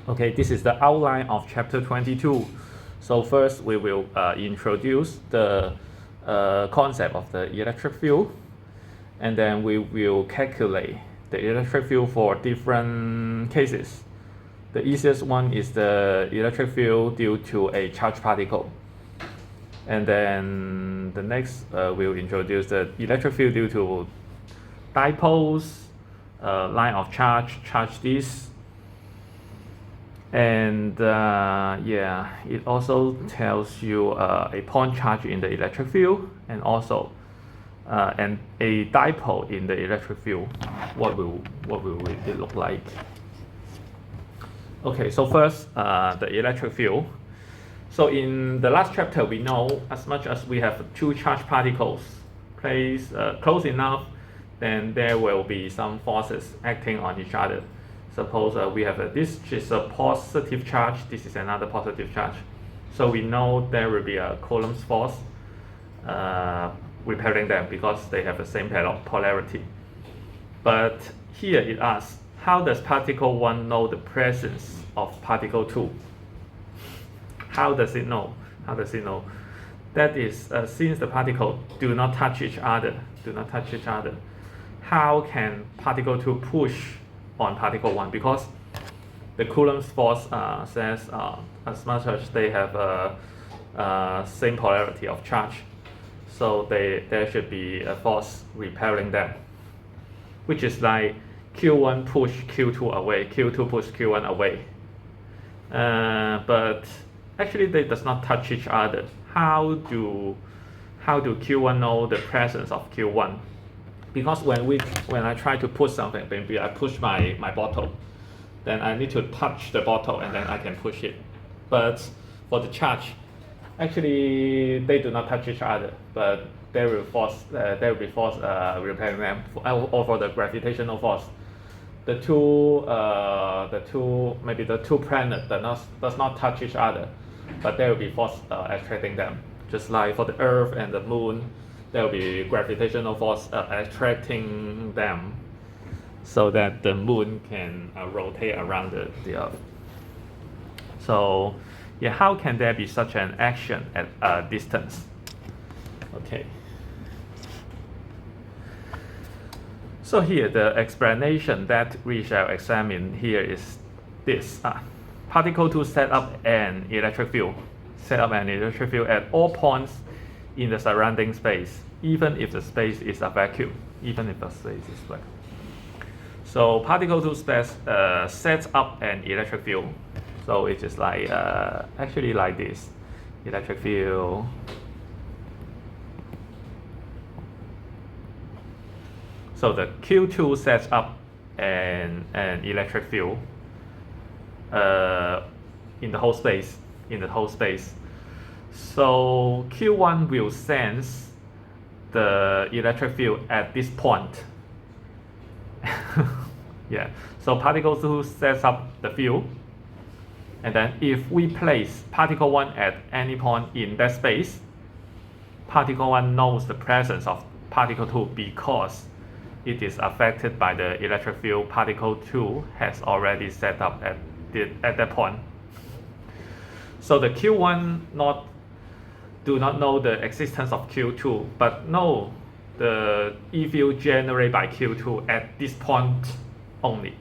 Okay, this is the outline of chapter 22. So first we will introduce the concept of the electric field, and then we will calculate the electric field for different cases. The easiest one is the electric field due to a charged particle. And then the next we'll introduce the electric field due to dipoles, line of charge, charge this. And yeah, it also tells you a point charge in the electric field, and also and a dipole in the electric field. What will it look like? Okay, so first the electric field. So in the last chapter, we know as much as we have two charged particles placed close enough, then there will be some forces acting on each other. Suppose we have this is a positive charge, this is another positive charge. So we know there will be a Coulomb's force repelling them because they have the same polarity. But here it asks, how does particle 1 know the presence of particle 2? How does it know? How does it know? That is, since the particles do not touch each other, how can particle 2 push on particle 1? Because the Coulomb's force says as much as they have same polarity of charge, so there should be a force repelling them, which is like Q1 push Q2 away, Q2 push Q1 away. But actually they does not touch each other. How do Q1 know the presence of Q1? Because when I try to push something, maybe I push my bottle, then I need to touch the bottle and then I can push it. But for the charge, actually they do not touch each other, but there will be force repelling them, or for the gravitational force. The two planets does not touch each other, but there will be force attracting them. Just like for the Earth and the Moon, there will be gravitational force attracting them, so that the Moon can rotate around the Earth. So, yeah, how can there be such an action at a distance? Okay. So here the explanation that we shall examine here is this. Particle 2 set up an electric field. Set up an electric field at all points in the surrounding space, even if the space is a vacuum. So particle 2 sets up an electric field. So it is like actually like this electric field. So the Q2 sets up an electric field in the whole space. So Q1 will sense the electric field at this point. Yeah. So particle 2 sets up the field, and then if we place particle 1 at any point in that space, particle 1 knows the presence of particle 2 because it is affected by the electric field particle 2 has already set up at that point. So the Q1 do not know the existence of Q2, but know the E field generated by Q2 at this point only.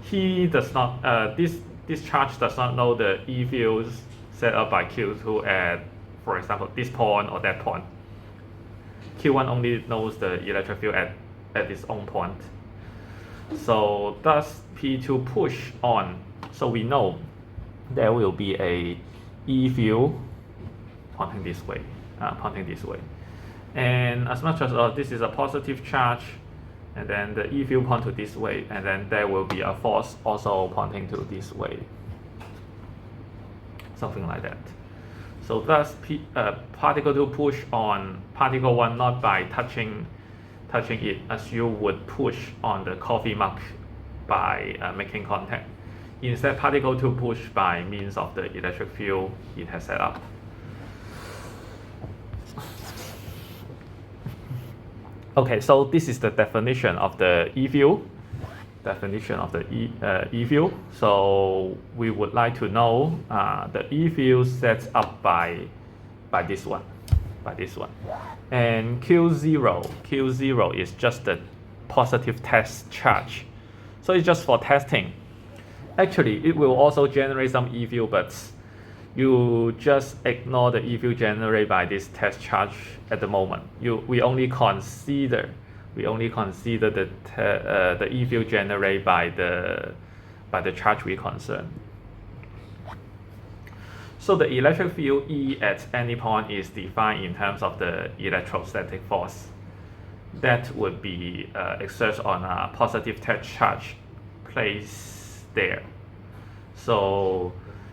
He does not. This charge does not know the E fields set up by Q2 at, for example, this point or that point. Q1 only knows the electric field at its own point. So thus P2 push on. So we know there will be a E field pointing this way. And as much as this is a positive charge, and then the E field point to this way, and then there will be a force also pointing to this way. Something like that. So thus particle 2 push on particle 1 not by touching it as you would push on the coffee mug by making contact. Instead, particle 2 push by means of the electric field it has set up. Okay, so this is the definition of the E field. definition of the E field. So we would like to know the E field set up by this one, and Q0 is just the positive test charge. So it's just for testing. Actually, it will also generate some E field, but you just ignore the E field generated by this test charge at the moment. We only consider the E field generated by the charge we concern. So the electric field E at any point is defined in terms of the electrostatic force that would be exerted on a positive test charge placed there. So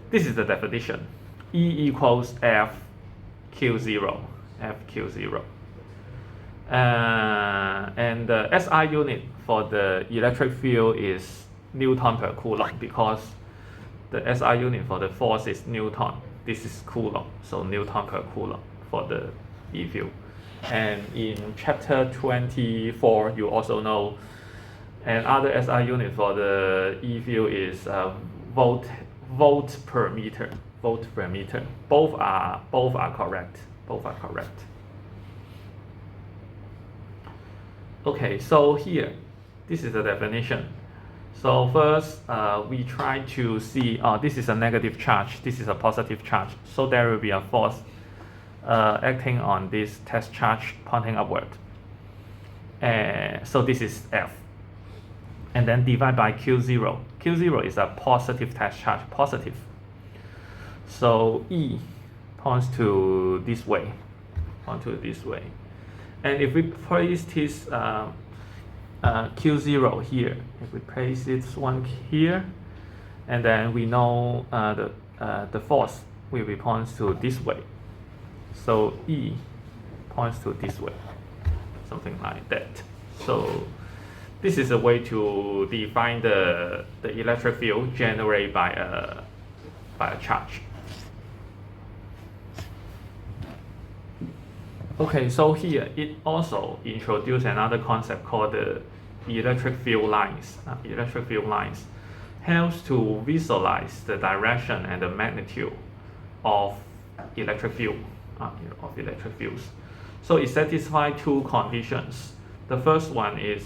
this is the definition. E equals FQ0. And the SI unit for the electric field is Newton per Coulomb, because the SI unit for the force is Newton. This is Coulomb, so Newton per Coulomb for the E field. And in chapter 24, you also know another SI unit for the E field is volt per meter. Both are correct. Okay, so here, this is the definition. So first, we try to see, this is a negative charge, this is a positive charge. So there will be a force acting on this test charge pointing upward. So this is F. And then divide by Q0. Q0 is a positive test charge, positive. So E points to this way, And if we place this Q0 here, if we place this one here, and then we know the force will be points to this way. So E points to this way, something like that. So this is a way to define the electric field generated by a charge. Okay, so here it also introduced another concept called the electric field lines. Electric field lines helps to visualize the direction and the magnitude of electric field, So it satisfies two conditions. The first one is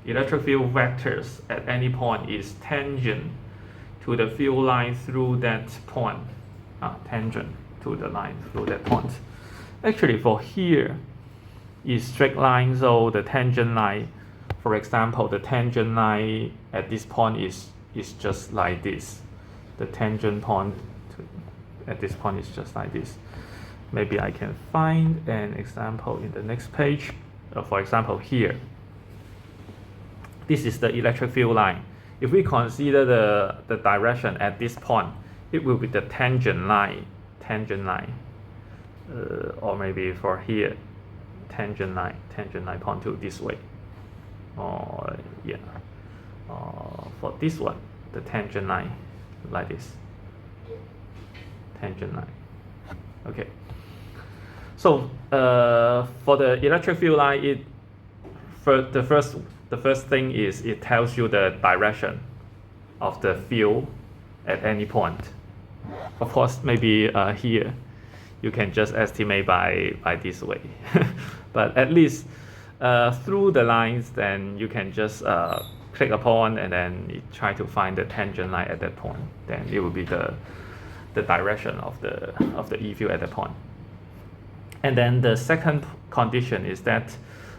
electric field vectors at any point is tangent to the field line through that point. Tangent to the line through that point. Actually, for here is straight line, so the tangent line, for example, the tangent line at this point is just like this. The tangent point at this point is just like this. Maybe I can find an example in the next page. For example, here. This is the electric field line. If we consider the direction at this point, it will be the tangent line. Or maybe for here, tangent line point to this way. Or yeah, for this one, the tangent line like this. Tangent line. Okay. So for the electric field line, the first thing is it tells you the direction of the field at any point. Of course, maybe here you can just estimate by this way. But at least through the lines, then you can just click upon and then try to find the tangent line at that point. Then it will be the direction of the E field at that point. And then the second condition is that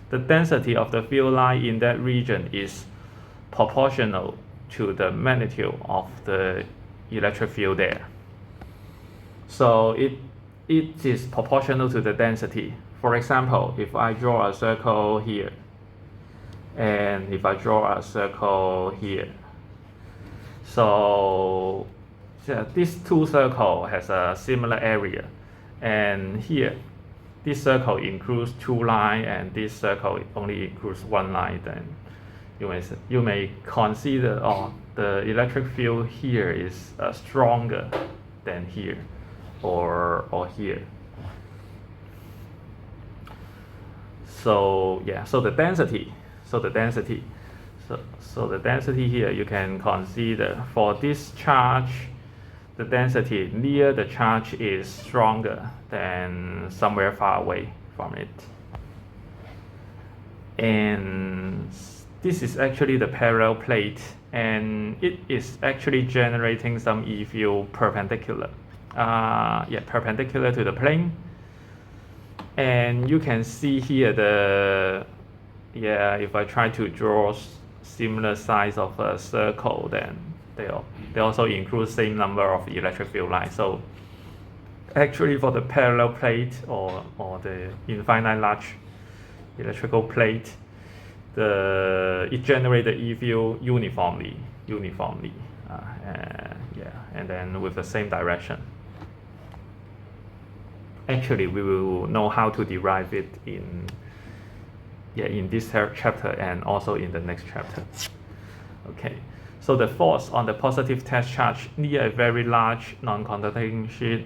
the density of the field line in that region is proportional to the magnitude of the electric field there. So it is proportional to the density. For example, if I draw a circle here, and if I draw a circle here, so these two circles has a similar area, and here this circle includes two lines and this circle only includes one line, then you may consider the electric field here is stronger than here or here. So yeah, so the density So the density here you can consider for this charge, the density near the charge is stronger than somewhere far away from it. And this is actually the parallel plate, and it is actually generating some E field perpendicular. Perpendicular to the plane. And you can see here if I try to draw similar size of a circle, then they also include same number of electric field lines. So actually for the parallel plate or the infinite large electrical plate, it generates the E field uniformly, and then with the same direction. Actually, we will know how to derive it in this chapter and also in the next chapter. Okay, so the force on the positive test charge near a very large non-conducting sheet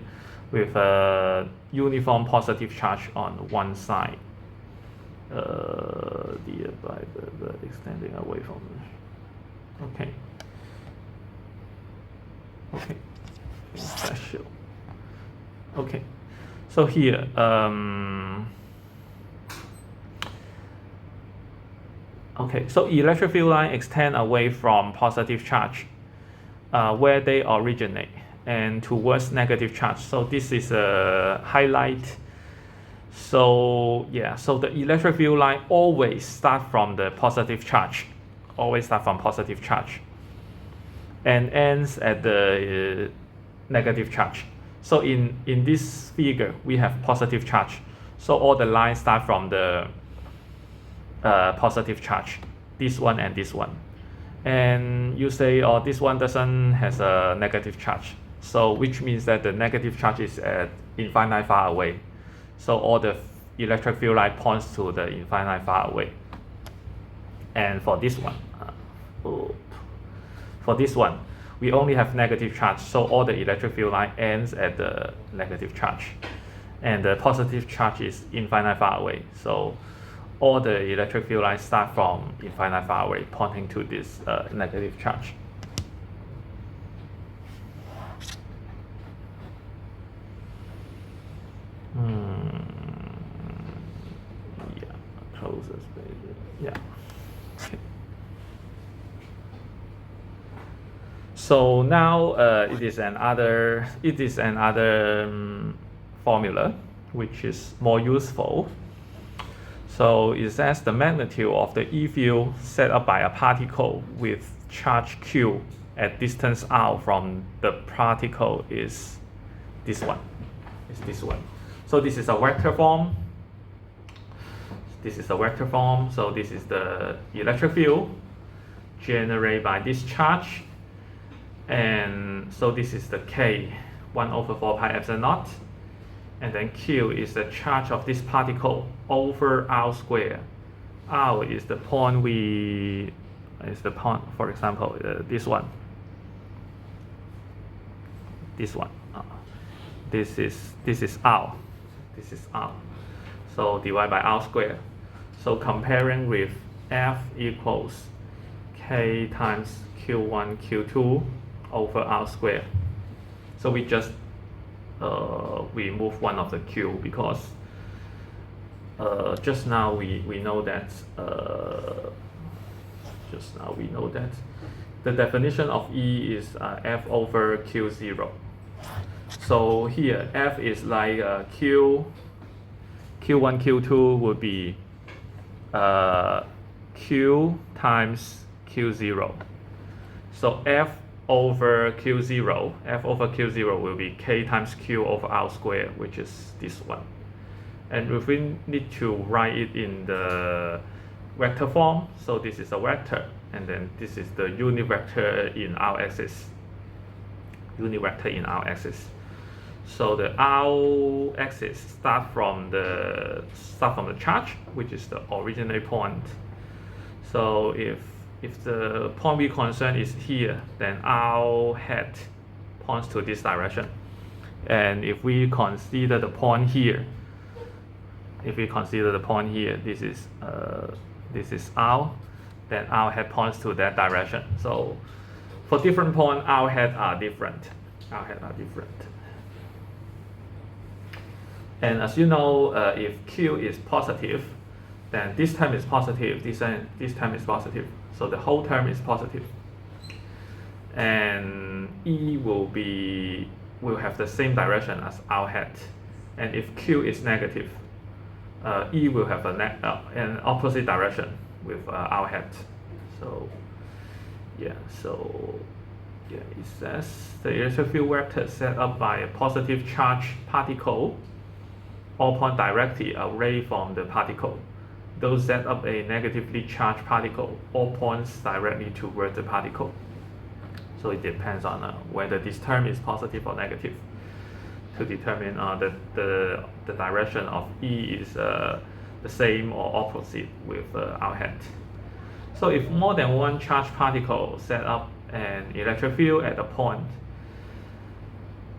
with a uniform positive charge on one side, by the extending away from the, special. Okay, so here so electric field line extend away from positive charge where they originate and towards negative charge. So this is a highlight. So the electric field line always start from the positive charge, and ends at the negative charge. So in this figure we have positive charge, so all the lines start from the positive charge, this one and this one. And you say, this one doesn't has a negative charge, so which means that the negative charge is at infinite far away. So all the electric field line points to the infinite far away. And for this one, we only have negative charge, so all the electric field line ends at the negative charge, and the positive charge is infinite far away. So all the electric field lines start from infinite far away, pointing to this negative charge. Closest space. Okay. So now it is another formula which is more useful. So it says the magnitude of the E field set up by a particle with charge Q at distance r from the particle is this one. So this is a vector form. So this is the electric field generated by this charge. And so this is the K, 1/4 pi epsilon naught. And then Q is the charge of this particle over R square. R is the point for example, this one. This is R. So divide by R square. So comparing with F equals K times Q1, Q2 over R square. So we just remove one of the Q because just now we know that the definition of E is F over Q0. So here F is like Q1, Q2 would be Q times Q0. So F over Q0 will be K times Q over R square, which is this one. And if we need to write it in the vector form, so this is a vector, and then this is the unit vector in R axis. So the R axis start from the charge, which is the original point. So if the point we concern is here, then R hat points to this direction. And if we consider the point here, this is R, then our head points to that direction. So for different points, our head are different. Our head are different. And as you know, if Q is positive, then this term is positive, this term is positive. So the whole term is positive. And E will have the same direction as our head. And if Q is negative, E will have an opposite direction with our head. So yeah, it says the electric field vector set up by a positive charge particle all point directly away from the particle. Those set up a negatively charged particle all points directly toward the particle. So it depends on whether this term is positive or negative to determine the direction of E is the same or opposite with our head. So if more than one charged particle set up an electric field at a point,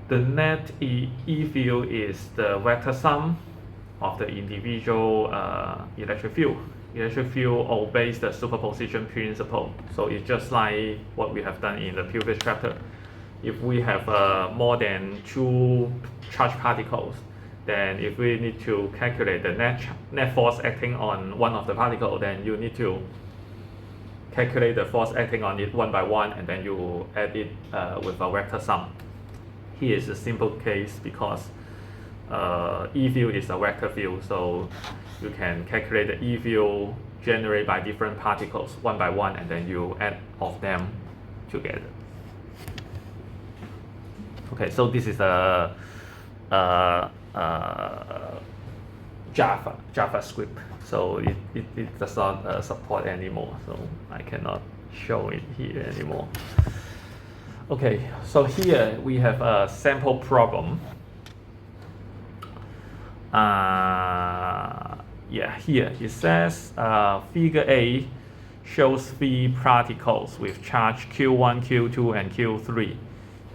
the net E field is the vector sum of the individual electric field. Electric field obeys the superposition principle. So it's just like what we have done in the previous chapter. If we have more than two charged particles, then if we need to calculate the net force acting on one of the particles, then you need to calculate the force acting on it one by one, and then you add it with a vector sum. Here is a simple case because E field is a vector field, so you can calculate the E field generated by different particles one by one, and then you add of them together. Okay, so this is a JavaScript, so it does not support anymore, so I cannot show it here anymore. Okay, so here we have a sample problem. Here it says figure A shows 3 particles with charge Q1, Q2, and Q3,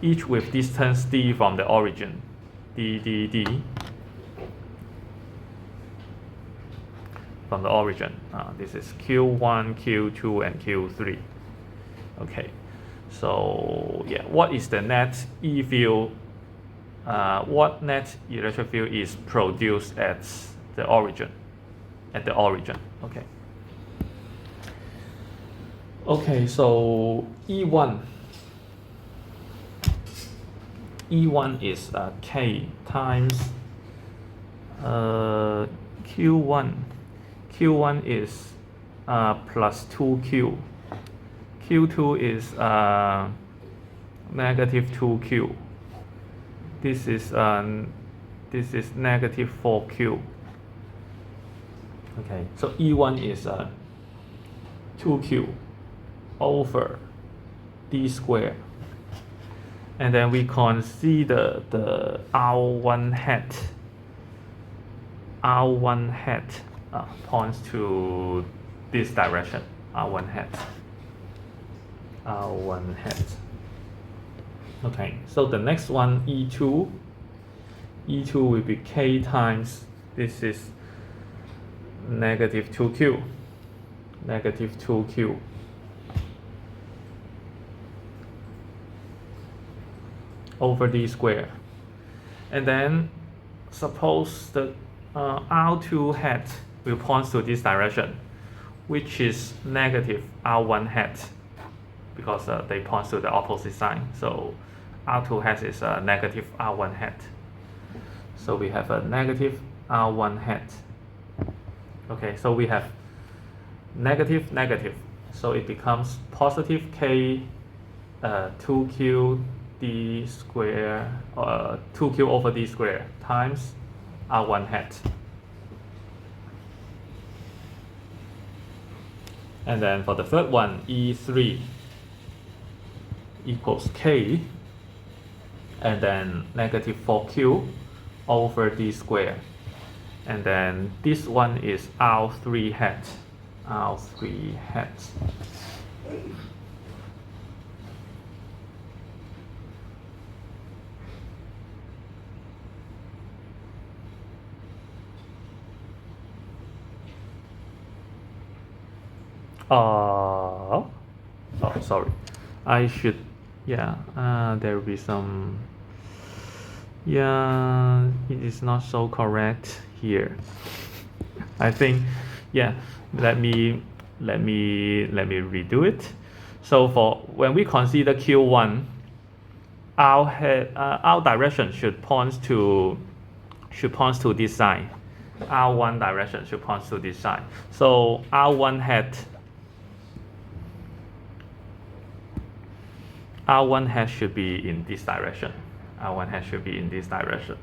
each with distance d from the origin, d from the origin. This is Q1, Q2, and Q3. Okay, so yeah, what is the net E field? What net electric field is produced at the origin? Okay. Okay, so E1 is K times Q1. Q1 is plus 2Q. Q2 is negative 2Q. This is negative 4Q. Okay, so E1 is 2Q over D squared. And then we consider the R1 hat. R1 hat points to this direction. R1 hat. R1 hat. Okay, so the next one, E2 will be K times, this is negative 2Q, over D squared. And then suppose the R2 hat will point to this direction, which is negative R1 hat, because they point to the opposite sign. So R2 hat is a negative R1 hat. So we have a negative R1 hat. Okay, so we have negative, negative. So it becomes positive K 2Q D square, 2Q over D square times R1 hat. And then for the third one, E3 equals K, and then negative 4Q over D square. And then this one is R3 hat. R3 hat. Oh, sorry. I should, yeah, there will be some, yeah, it is not so correct here. I think, yeah, let me redo it. So for when we consider Q1, our direction should point to this side. R1 direction should point to this side. So R1 hat should be in this direction. R1 hat should be in this direction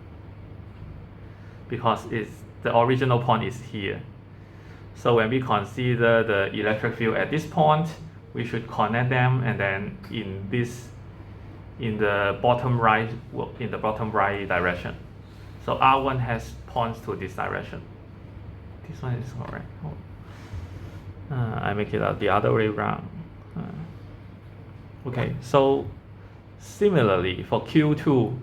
because the original point is here. So when we consider the electric field at this point, we should connect them, and then in the bottom right direction. So R1 has points to this direction. This one is correct. I make it the other way around. Okay, so similarly for Q2,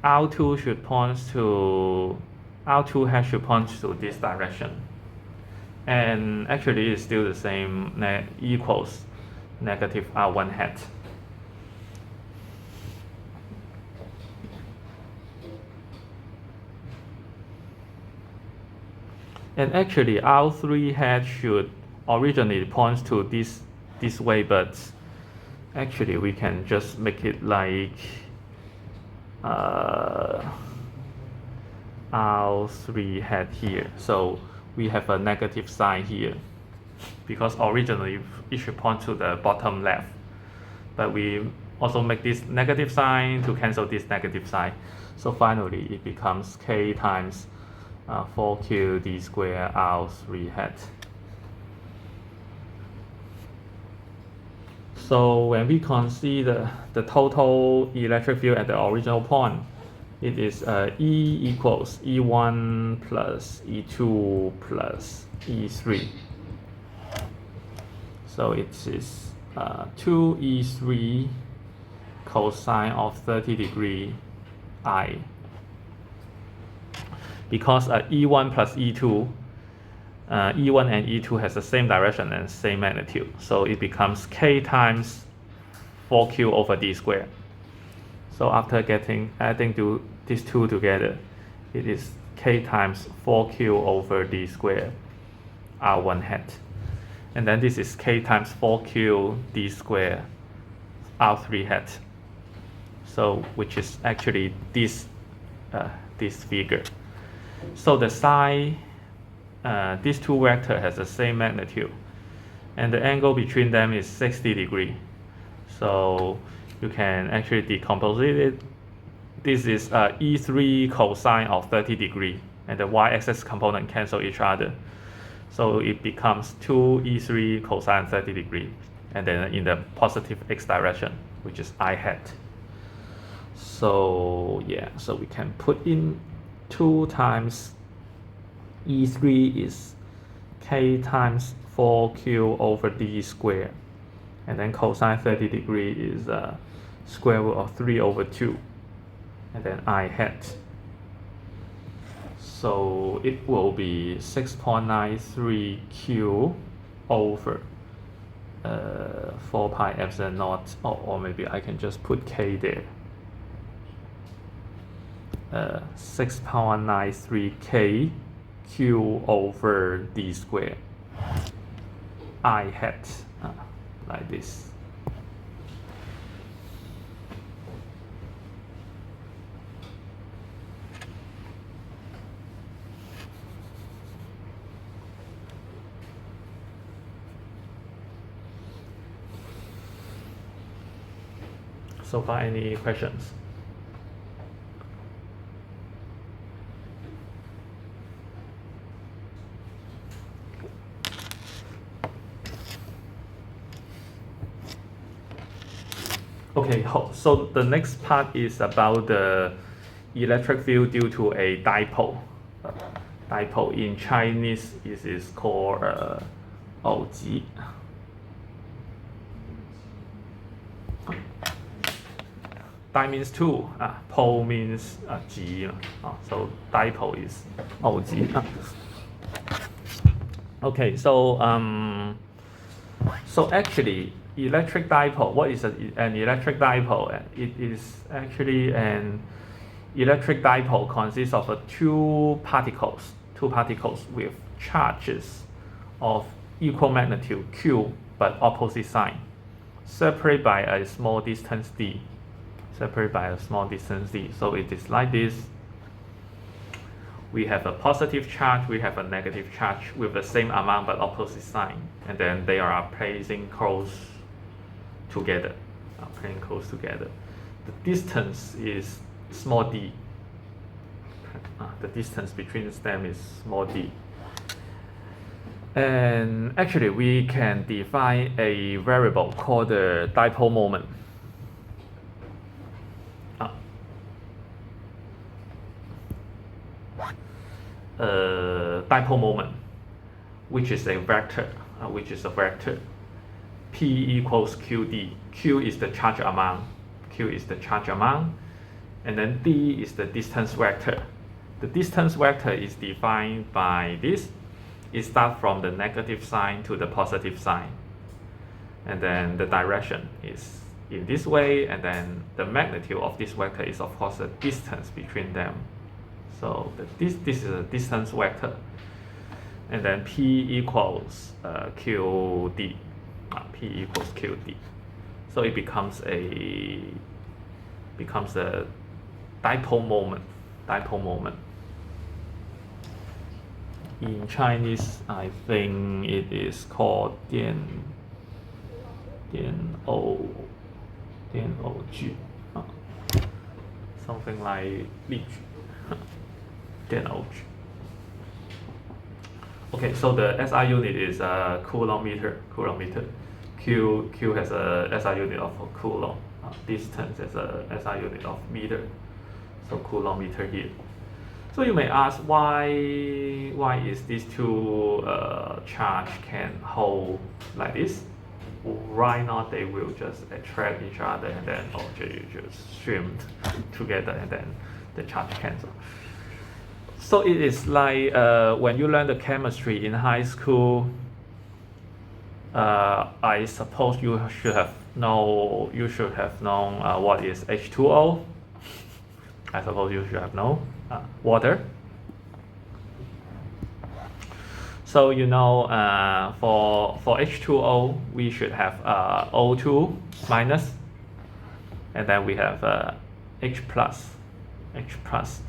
R2 should point to R2 should point to this direction, and actually it's still the same, equals negative R1 hat. And actually R3 hat should originally point to this way, but actually we can just make it like R3 hat here. So we have a negative sign here because originally it should point to the bottom left, but we also make this negative sign to cancel this negative sign. So finally it becomes K times 4Q d square R3 hat. So when we consider the total electric field at the original point, it is E equals E1 plus E2 plus E3. So it is 2E3 cosine of 30 degree I. Because E1 plus E2, E1 and E2 has the same direction and same magnitude, so it becomes K times 4Q over D squared. So after adding these two together, it is K times 4Q over D squared R1 hat. And then this is K times 4Q D squared R3 hat. So which is actually this figure. So the sine, these two vectors has the same magnitude, and the angle between them is 60 degrees. So you can actually decompose it. This is E3 cosine of 30 degrees, and the y-axis component cancel each other. So it becomes 2E3 cosine 30 degrees, and then in the positive x direction, which is I hat. So yeah, so we can put in 2 times E3 is K times 4Q over D squared, and then cosine 30 degrees is square root of 3 over 2, and then I hat. So it will be 6.93 Q over 4 pi epsilon naught, or maybe I can just put K there. 6.93 K Q over D squared I hat, like this. So far, any questions? Okay, so the next part is about the electric field due to a dipole. Dipole in Chinese is called 偶极. Di means two, pole means 极, so dipole is 偶极. Okay, so So actually, electric dipole, what is an electric dipole? It is actually an electric dipole consists of two particles with charges of equal magnitude q but opposite sign, separated by a small distance d. So it is like this. We have a positive charge, we have a negative charge with the same amount but opposite sign, and then they are placing close together. The distance is small d. The distance between them is small d. And actually, we can define a variable called the dipole moment. Dipole moment, which is a vector, P equals QD. Q is the charge amount, and then D is the distance vector. The distance vector is defined by this. It starts from the negative sign to the positive sign, and then the direction is in this way, and then the magnitude of this vector is of course the distance between them. So this is a distance vector, and then P equals QD. So it becomes a dipole moment. In Chinese, I think it is called 电偶矩, something like 电偶矩. Okay, so the SI unit is coulometer. Q has a SI unit of coulomb. Distance has a SI unit of meter. So coulometer here. So you may ask why is these two charge can hold like this? Why not they will just attract each other and then you just swim together and then the charge cancel. So it is like when you learn the chemistry in high school. I suppose you should have known what is H2O. I suppose you should have known water. So for H2O we should have O2 minus, and then we have H plus,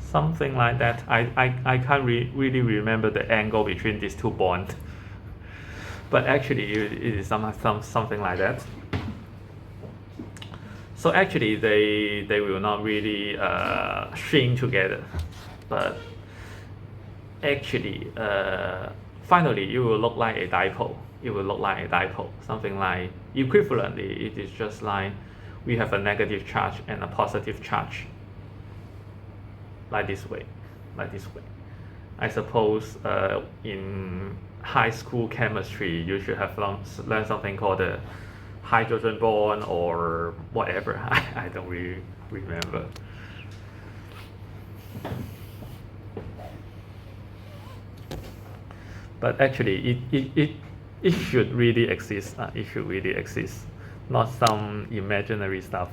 something like that. I can't really remember the angle between these two bonds, but actually it is something like that. So actually they will not really shrink together, but actually finally it will look like a dipole. Something like equivalently, it is just like we have a negative charge and a positive charge, like this way. I suppose in high school chemistry you should have learned something called the hydrogen bond or whatever. I don't really remember. But actually it should really exist. Not some imaginary stuff.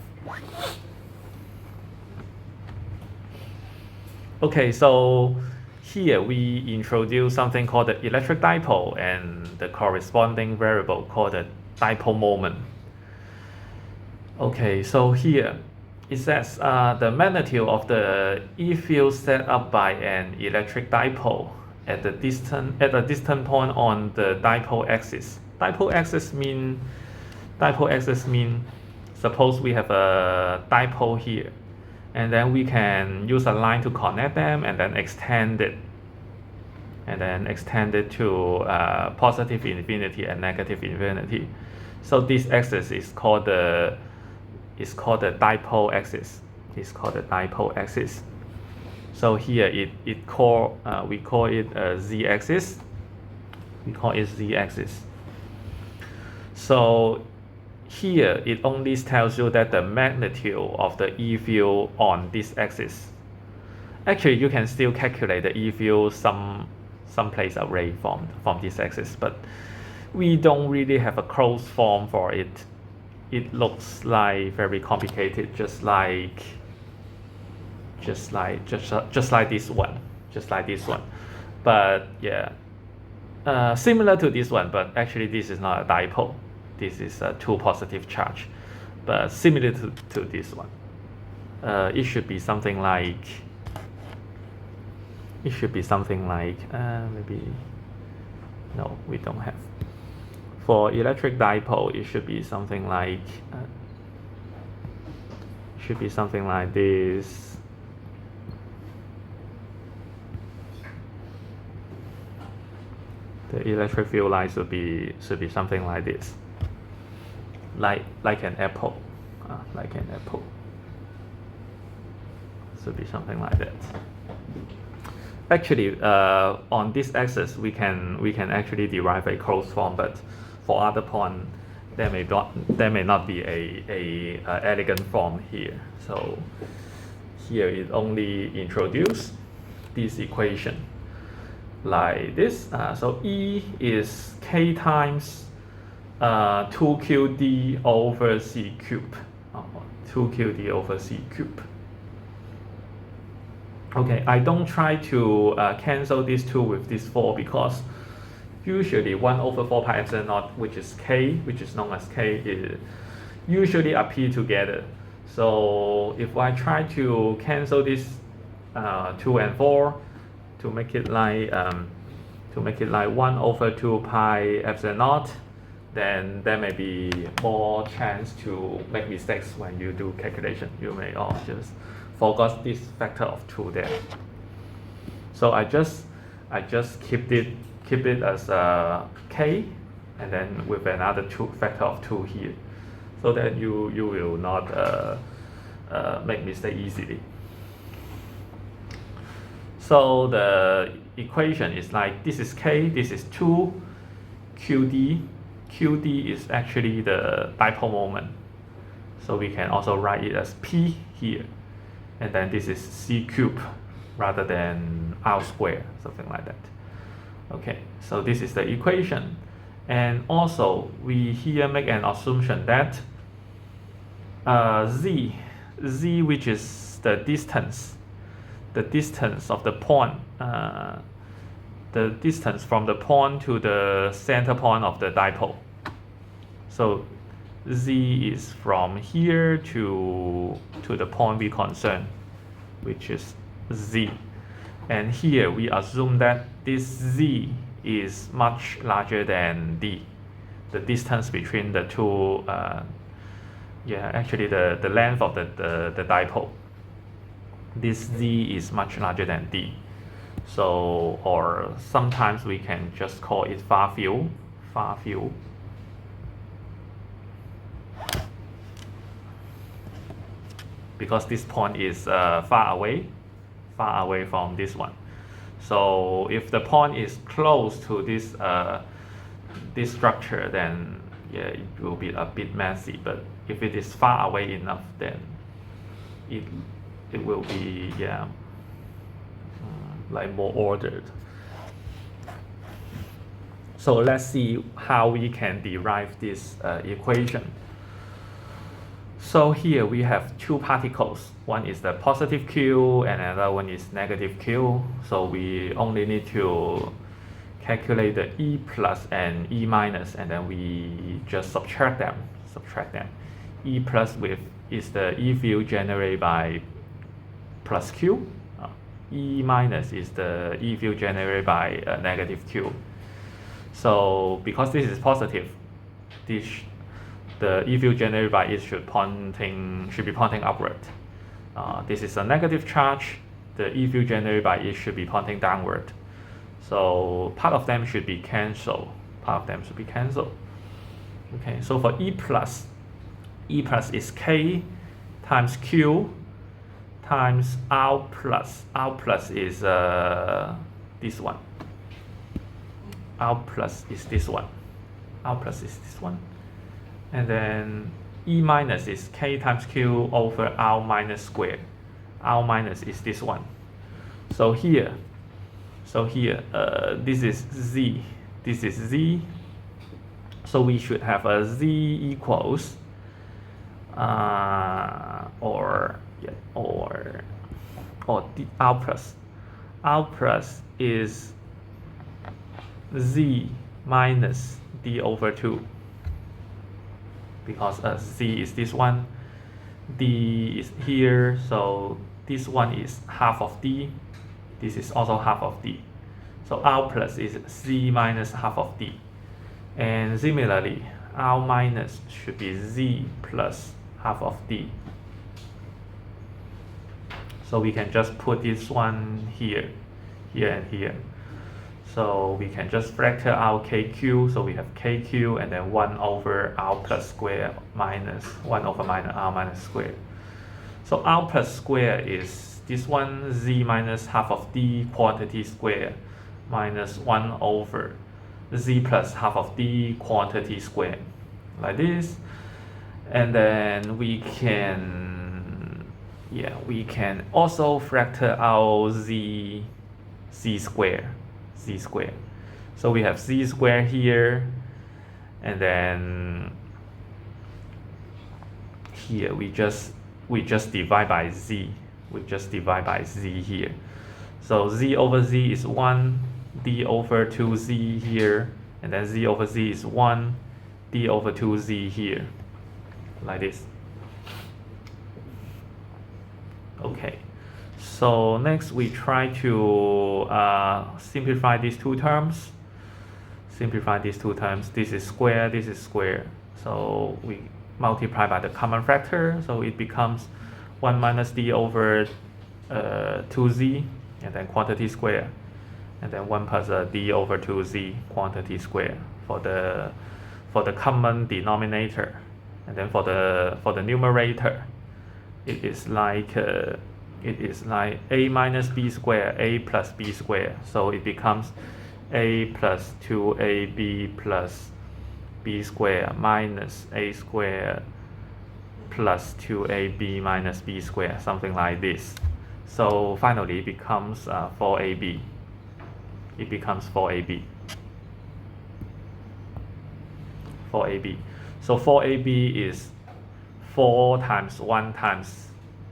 Okay, so here we introduce something called the electric dipole and the corresponding variable called the dipole moment. Okay, so here it says the magnitude of the E field set up by an electric dipole at a distant point on the dipole axis. Dipole axis mean suppose we have a dipole here, and then we can use a line to connect them and then extend it to positive infinity and negative infinity. So this axis is called the dipole axis. So here we call it a z-axis. So here it only tells you that the magnitude of the E field on this axis. Actually, you can still calculate the E field some place away from this axis, but we don't really have a closed form for it. It looks like very complicated, just like this one. But yeah, similar to this one, but actually this is not a dipole. This is a two positive charge, but similar to this one. It should be something like. Maybe. No, we don't have. For electric dipole, it should be something like. This. The electric field line should be something like this. Like an apple, Should be something like that. Actually, on this axis, we can actually derive a closed form, but for other point, there may not be a elegant form here. So here it only introduce this equation like this. So E is K times 2qd over C cube. 2qd over C cube. Okay, I don't try to cancel these two with this 4 because usually 1 over 4 pi epsilon naught, which is K, which is known as K, is usually appear together. So if I try to cancel this 2 and 4 to make it like 1 over 2 pi epsilon naught, then there may be more chance to make mistakes when you do calculation. You may just forgot this factor of 2 there. So I just keep it as K, and then with another factor of 2 here, so that you will not make mistake easily. So the equation is like this is K, this is 2 QD. QD is actually the dipole moment, so we can also write it as P here. And then this is C cube rather than R square, something like that. Okay, so this is the equation. And also, we here make an assumption that Z, which is the distance of the point, the distance from the point to the center point of the dipole. So Z is from here to the point we concern, which is Z. And here we assume that this Z is much larger than D, the distance between the two, actually the length of the dipole. This Z is much larger than D. So, or sometimes we can just call it far field. Because this point is far away from this one. So if the point is close to this structure, then it will be a bit messy. But if it is far away enough, then it will be like more ordered. So let's see how we can derive this equation. So here we have two particles. One is the positive Q and another one is negative Q. So we only need to calculate the E plus and E minus, and then we just subtract them. E plus is the E field generated by plus Q. E minus is the E field generated by negative Q. So because this is positive, the E field generated by it should be pointing upward. This is a negative charge. The E field generated by it should be pointing downward. So part of them should be cancelled. Okay, so for E plus is K times Q times R plus. R plus is this one. R plus is this one. And then E minus is K times Q over R minus squared. R minus is this one. So here, this is Z. So we should have a z equals or r plus. R plus is z minus d over 2, because z is this one, d is here, so this one is half of d, this is also half of d. So r plus is z minus half of d. And similarly, r minus should be z plus half of d. So we can just put this one here, here and here. So we can just factor out kq, so we have kq and then 1 over r plus square minus 1 over minus r minus square. So r plus square is this one, z minus half of d quantity square minus 1 over z plus half of d quantity square, like this. And then we can also factor out z square. So we have z square here, and then here we just divide by z. We just divide by z here. So z over z is 1, d over 2z here, and then z over z is 1, d over 2z here, like this. Okay. So next we try to simplify these two terms. This is square, this is square. So we multiply by the common factor. So it becomes 1 minus d over 2z, and then quantity square. And then 1 plus d over 2z quantity square for the common denominator. And then for the numerator, it is like a minus b square, a plus b square. So it becomes a plus 2ab plus b square minus a square plus 2ab minus b square, something like this. So finally it becomes 4ab. It becomes 4ab. So 4ab is 4 times 1 times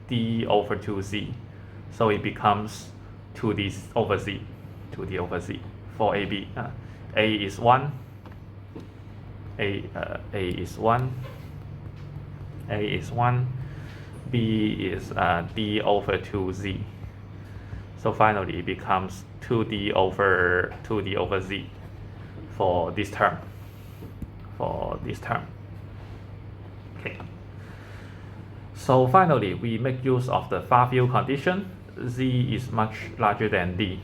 d over 2z. So it becomes 2d over z. 4ab. A is 1. A is 1. B is d over 2z. So finally it becomes 2d over z for this term. Okay. So finally we make use of the far field condition. Z is much larger than d.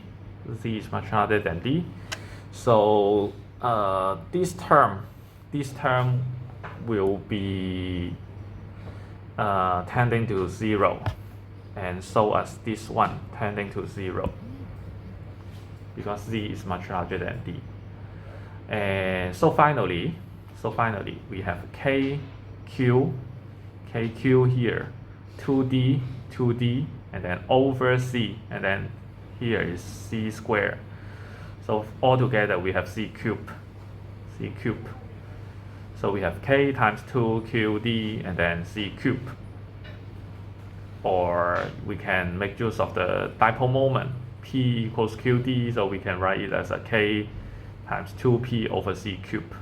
So this term will be tending to 0, and so as this one tending to 0, because z is much larger than d. And so finally we have kq here, 2d, and then over c, and then here is c squared. So altogether we have c cubed. So we have k times 2qd and then c cubed. Or we can make use of the dipole moment, p equals qd, so we can write it as a k times 2p over c cubed,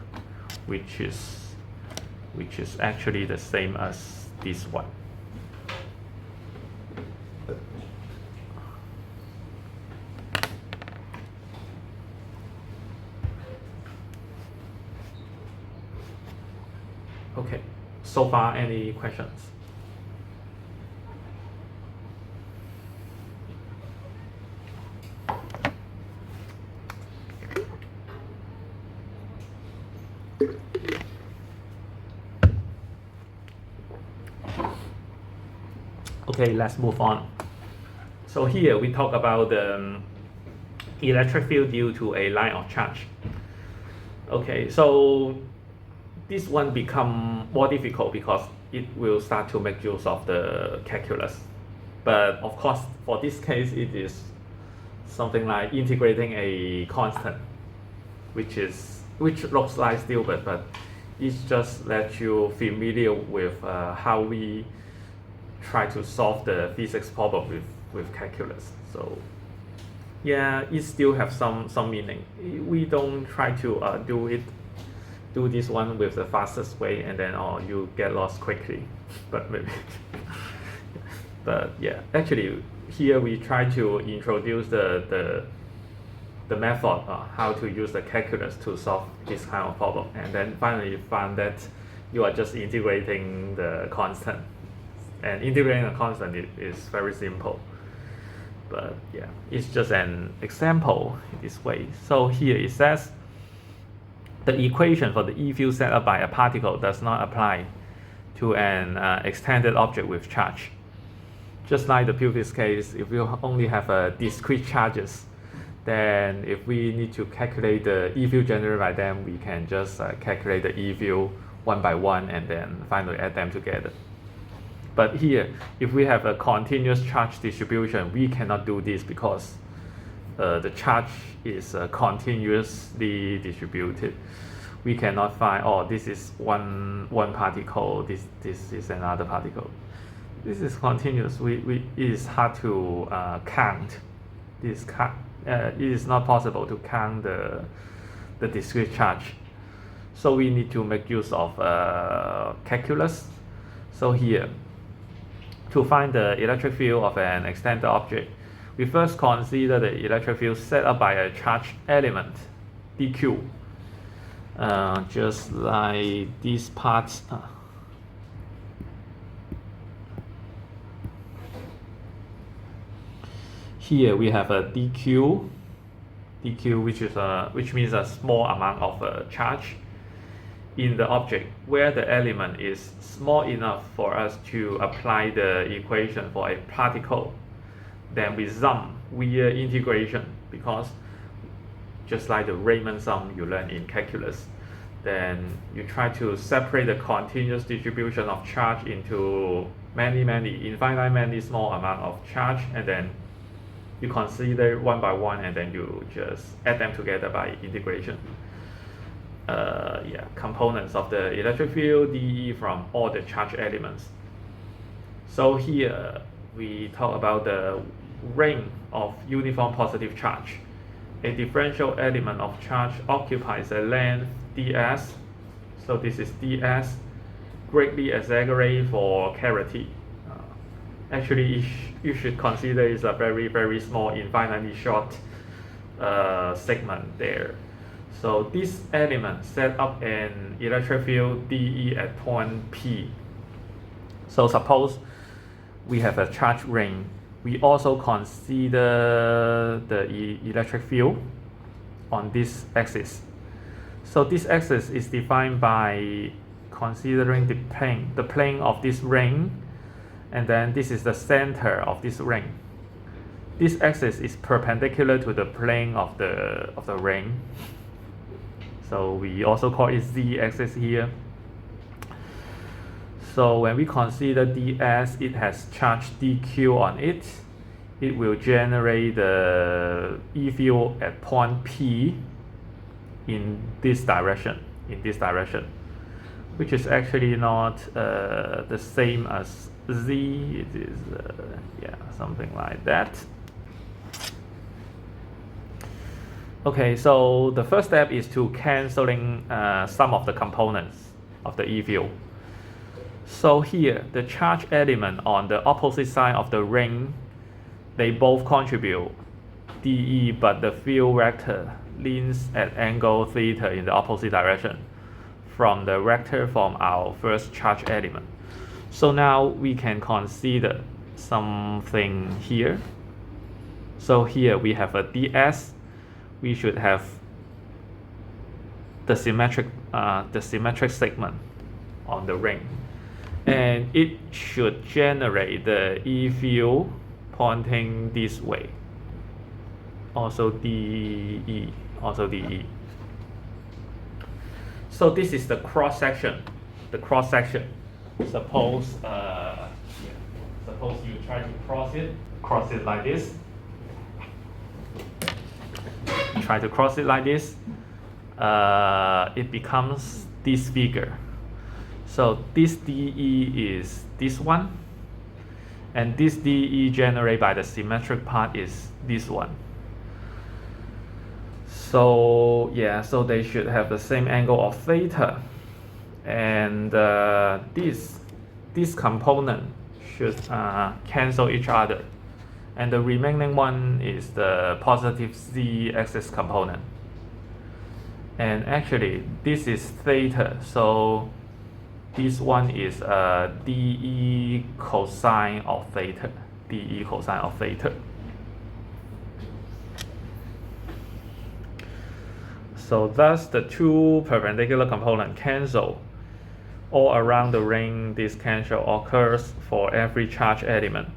which is actually the same as this one. Okay, so far any questions? Okay, let's move on. So here we talk about the electric field due to a line of charge. Okay, so this one become more difficult because it will start to make use of the calculus. But of course, for this case, it is something like integrating a constant, which is which looks like stupid, but it just lets you familiar with how we try to solve the physics problem with calculus. So yeah, it still have some meaning. We don't try to do this one with the fastest way and then you get lost quickly, but maybe but yeah, actually here we try to introduce the method how to use the calculus to solve this kind of problem, and then finally found that you are just integrating the constant, and integrating a constant is very simple. But yeah, it's just an example in this way. So here it says the equation for the E field set up by a particle does not apply to an extended object with charge. Just like the previous case, if you only have discrete charges, then if we need to calculate the E field generated by them, we can just calculate the E field one by one and then finally add them together. But here, if we have a continuous charge distribution, we cannot do this because the charge is continuously distributed. We cannot find, oh, this is one particle, this is another particle. This is continuous. It is hard to count. It is not possible to count the discrete charge. So we need to make use of calculus. So here, to find the electric field of an extended object, we first consider the electric field set up by a charged element, dq. Just like these parts. Here we have a dq, which means a small amount of charge in the object where the element is small enough for us to apply the equation for a particle. Then we sum via integration, because just like the Riemann sum you learn in calculus, then you try to separate the continuous distribution of charge into infinite many small amount of charge, and then you consider one by one and then you just add them together by integration. Components of the electric field dE from all the charge elements. So here we talk about the ring of uniform positive charge. A differential element of charge occupies a length ds. So this is ds, greatly exaggerate for clarity. Actually, you should consider it's a very small, infinitely short segment there. So this element set up an electric field dE at point P. So suppose we have a charge ring. We also consider the electric field on this axis. So this axis is defined by considering the plane of this ring, and then this is the center of this ring. This axis is perpendicular to the plane of the ring. So we also call it z-axis here. So when we consider ds, it has charge dq on it. It will generate the E field at point P in this direction, which is actually not the same as z. It is something like that. Okay, so the first step is to cancelling some of the components of the E field. So here, the charge element on the opposite side of the ring, they both contribute dE, but the field vector leans at angle theta in the opposite direction from the vector from our first charge element. So now we can consider something here. So here we have a ds. We should have the symmetric segment on the ring, and it should generate the E field pointing this way, also dE. So this is the cross section. Suppose you try to cross it like this. Try to cross it like this. it becomes this figure. So this DE is this one, and this DE generated by the symmetric part is this one. So yeah, so they should have the same angle of theta, and this component should cancel each other, and the remaining one is the positive z-axis component. And actually this is theta, so this one is dE cosine of theta, dE cosine of theta. So thus the two perpendicular components cancel all around the ring. This cancel occurs for every charge element.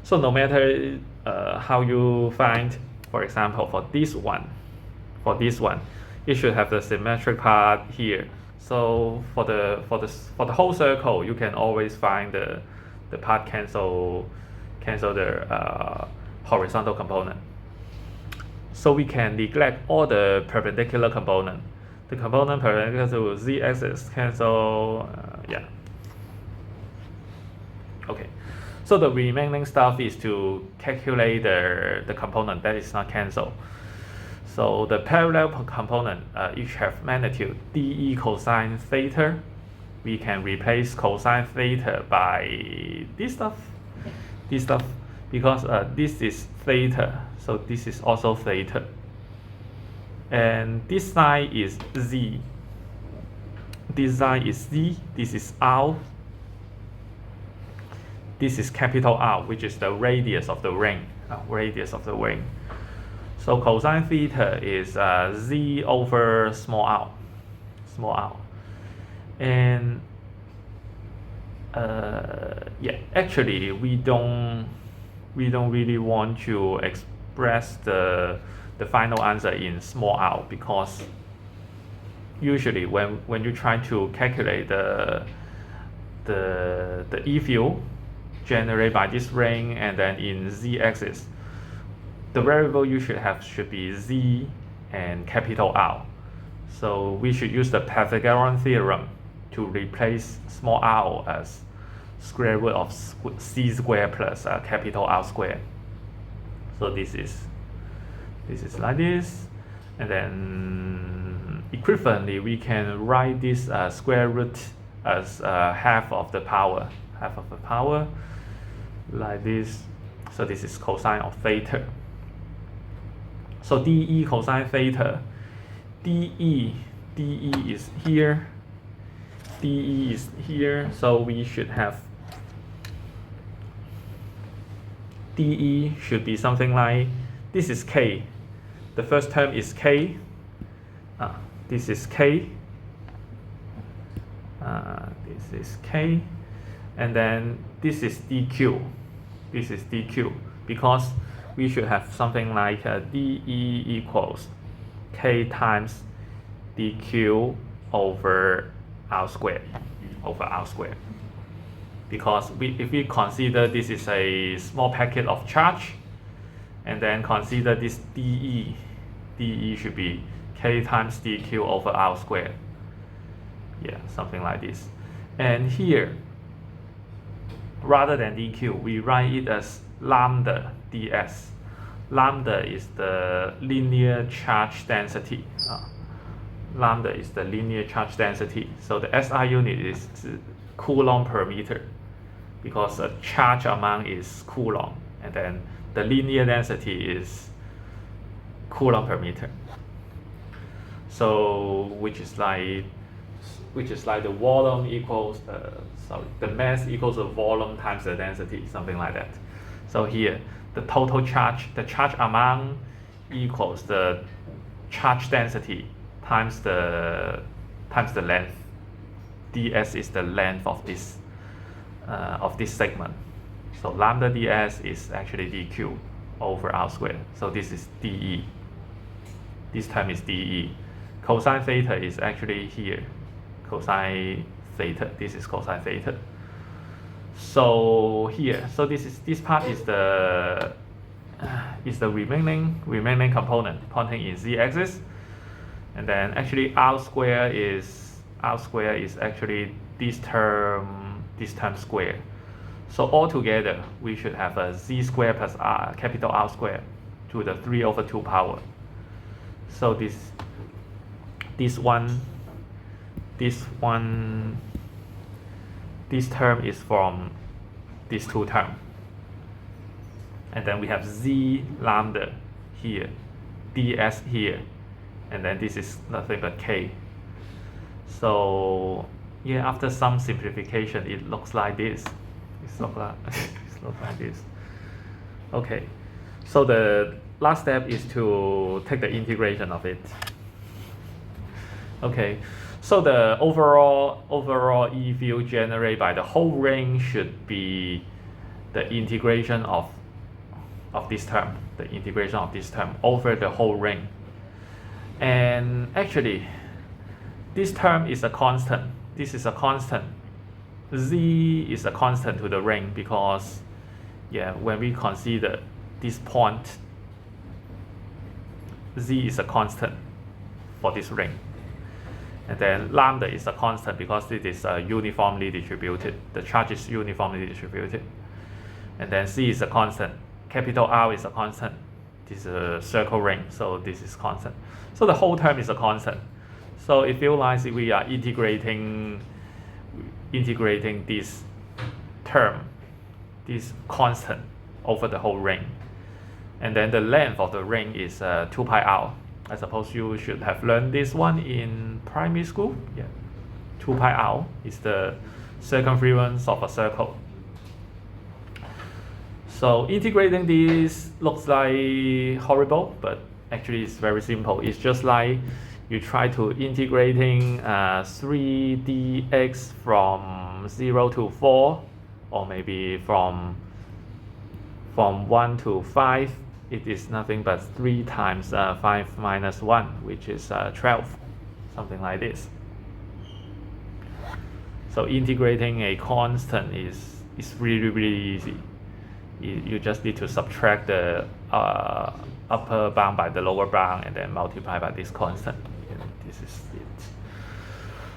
So no matter how you find, for example, for this one, it should have the symmetric part here. So for the whole circle, you can always find the part cancel the horizontal component. So we can neglect all the perpendicular component. The component perpendicular to z-axis cancel, yeah. Okay, so the remaining stuff is to calculate the component that is not cancelled. So the parallel component each have magnitude dE cosine theta. We can replace cosine theta by this stuff, because this is theta, so this is also theta. And this side is z, this side is z, this is r, this is capital R, which is the radius of the ring, So cosine theta is z over small r. And yeah, actually we don't really want to express the final answer in small r, because usually when you try to calculate the E field generated by this ring and then in z-axis, the variable you should be z and capital R. So we should use the Pythagorean theorem to replace small r as square root of c squared plus capital R squared. So this is like this, and then equivalently we can write this square root as half of the power, like this. So this is cosine of theta. So dE cosine theta, dE is here, dE is here, so we should have dE should be something like, this is k, the first term is k, this is k, and then this is dq, because we should have something like dE equals k times dq over r squared, because if we consider this is a small packet of charge, and then consider this dE should be k times dq over r squared, yeah, something like this. And here, rather than dq, we write it as lambda ds. Lambda is the linear charge density. So the SI unit is coulomb per meter, because the charge amount is coulomb, and then the linear density is coulomb per meter. So which is like the volume equals the mass equals the volume times the density, something like that. So here the total charge, the charge amount equals the charge density times the length. ds is the length of this segment. So lambda ds is actually dq over r squared. So this is dE. This term is dE. Cosine theta is actually here. Cosine theta. This is cosine theta. So here, so this part is the remaining component pointing in z-axis. And then actually R square is actually this term square. So altogether we should have a z square plus r, capital R square to the 3/2 power. So this term is from these two terms. And then we have z lambda here, ds here, and then this is nothing but k. So yeah, after some simplification, it looks like this. It looks like this. Okay, so the last step is to take the integration of it. Okay, so the overall E field generated by the whole ring should be the integration of this term, over the whole ring. And actually, this term is a constant. This is a constant. Z is a constant to the ring because, yeah, when we consider this point, Z is a constant for this ring. And then lambda is a constant because it is uniformly distributed. The charge is uniformly distributed. And then C is a constant. Capital R is a constant. This is a circle ring, so this is constant. So the whole term is a constant. So it feels like we are integrating this term, this constant, over the whole ring. And then the length of the ring is 2 pi r. I suppose you should have learned this one in primary school. Yeah, 2 pi r is the circumference of a circle. So integrating this looks like horrible, but actually it's very simple. It's just like you try to integrating 3dx from 0 to 4, or maybe from 1 to 5. It is nothing but 3 times 5 minus 1, which is 12, something like this. So integrating a constant is really easy. You just need to subtract the upper bound by the lower bound and then multiply by this constant. And this is it.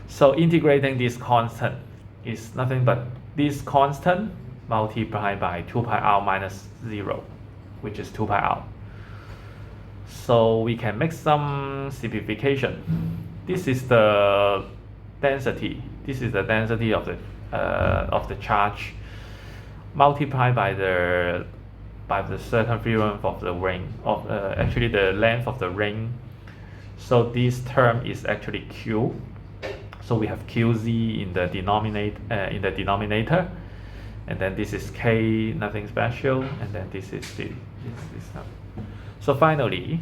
So integrating this constant is nothing but this constant multiplied by 2 pi r minus 0, which is 2 pi r. So we can make some simplification. This is the density. This is the density of the charge multiplied by the circumference of the ring, actually the length of the ring. So this term is actually Q. So we have QZ in the denominator, and then this is K, nothing special, and then this is this. So finally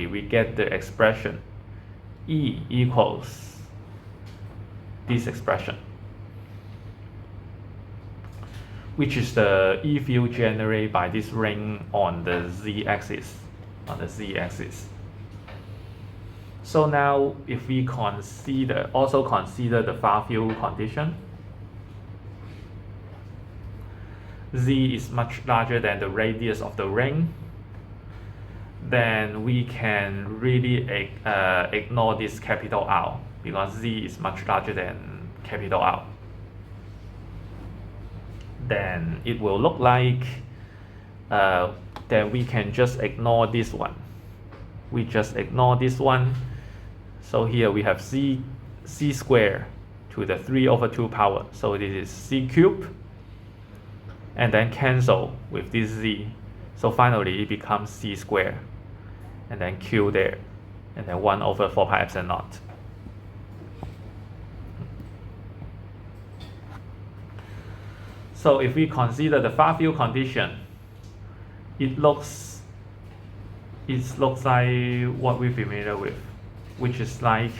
we get the expression E equals this expression, which is the E field generated by this ring on the z-axis. So now if we also consider the far field condition, z is much larger than the radius of the ring, then we can really ignore this capital R, because z is much larger than capital R. Then it will look like then we can just ignore this one. So here we have c squared to the 3/2 power. So this is c cubed, and then cancel with this z. So finally it becomes c squared, and then q there, and then 1/4 pi epsilon naught. So if we consider the far field condition, it looks like what we're familiar with, which is like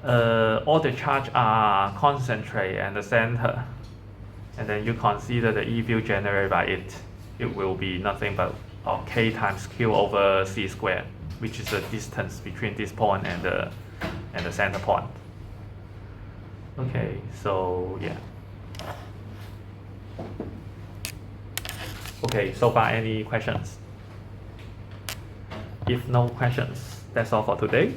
all the charge are concentrated at the center, and then you consider the E field generated by it. It will be nothing but k times q over c squared, which is the distance between this point and the center point. Okay, so yeah. Okay, so far any questions? If no questions, that's all for today.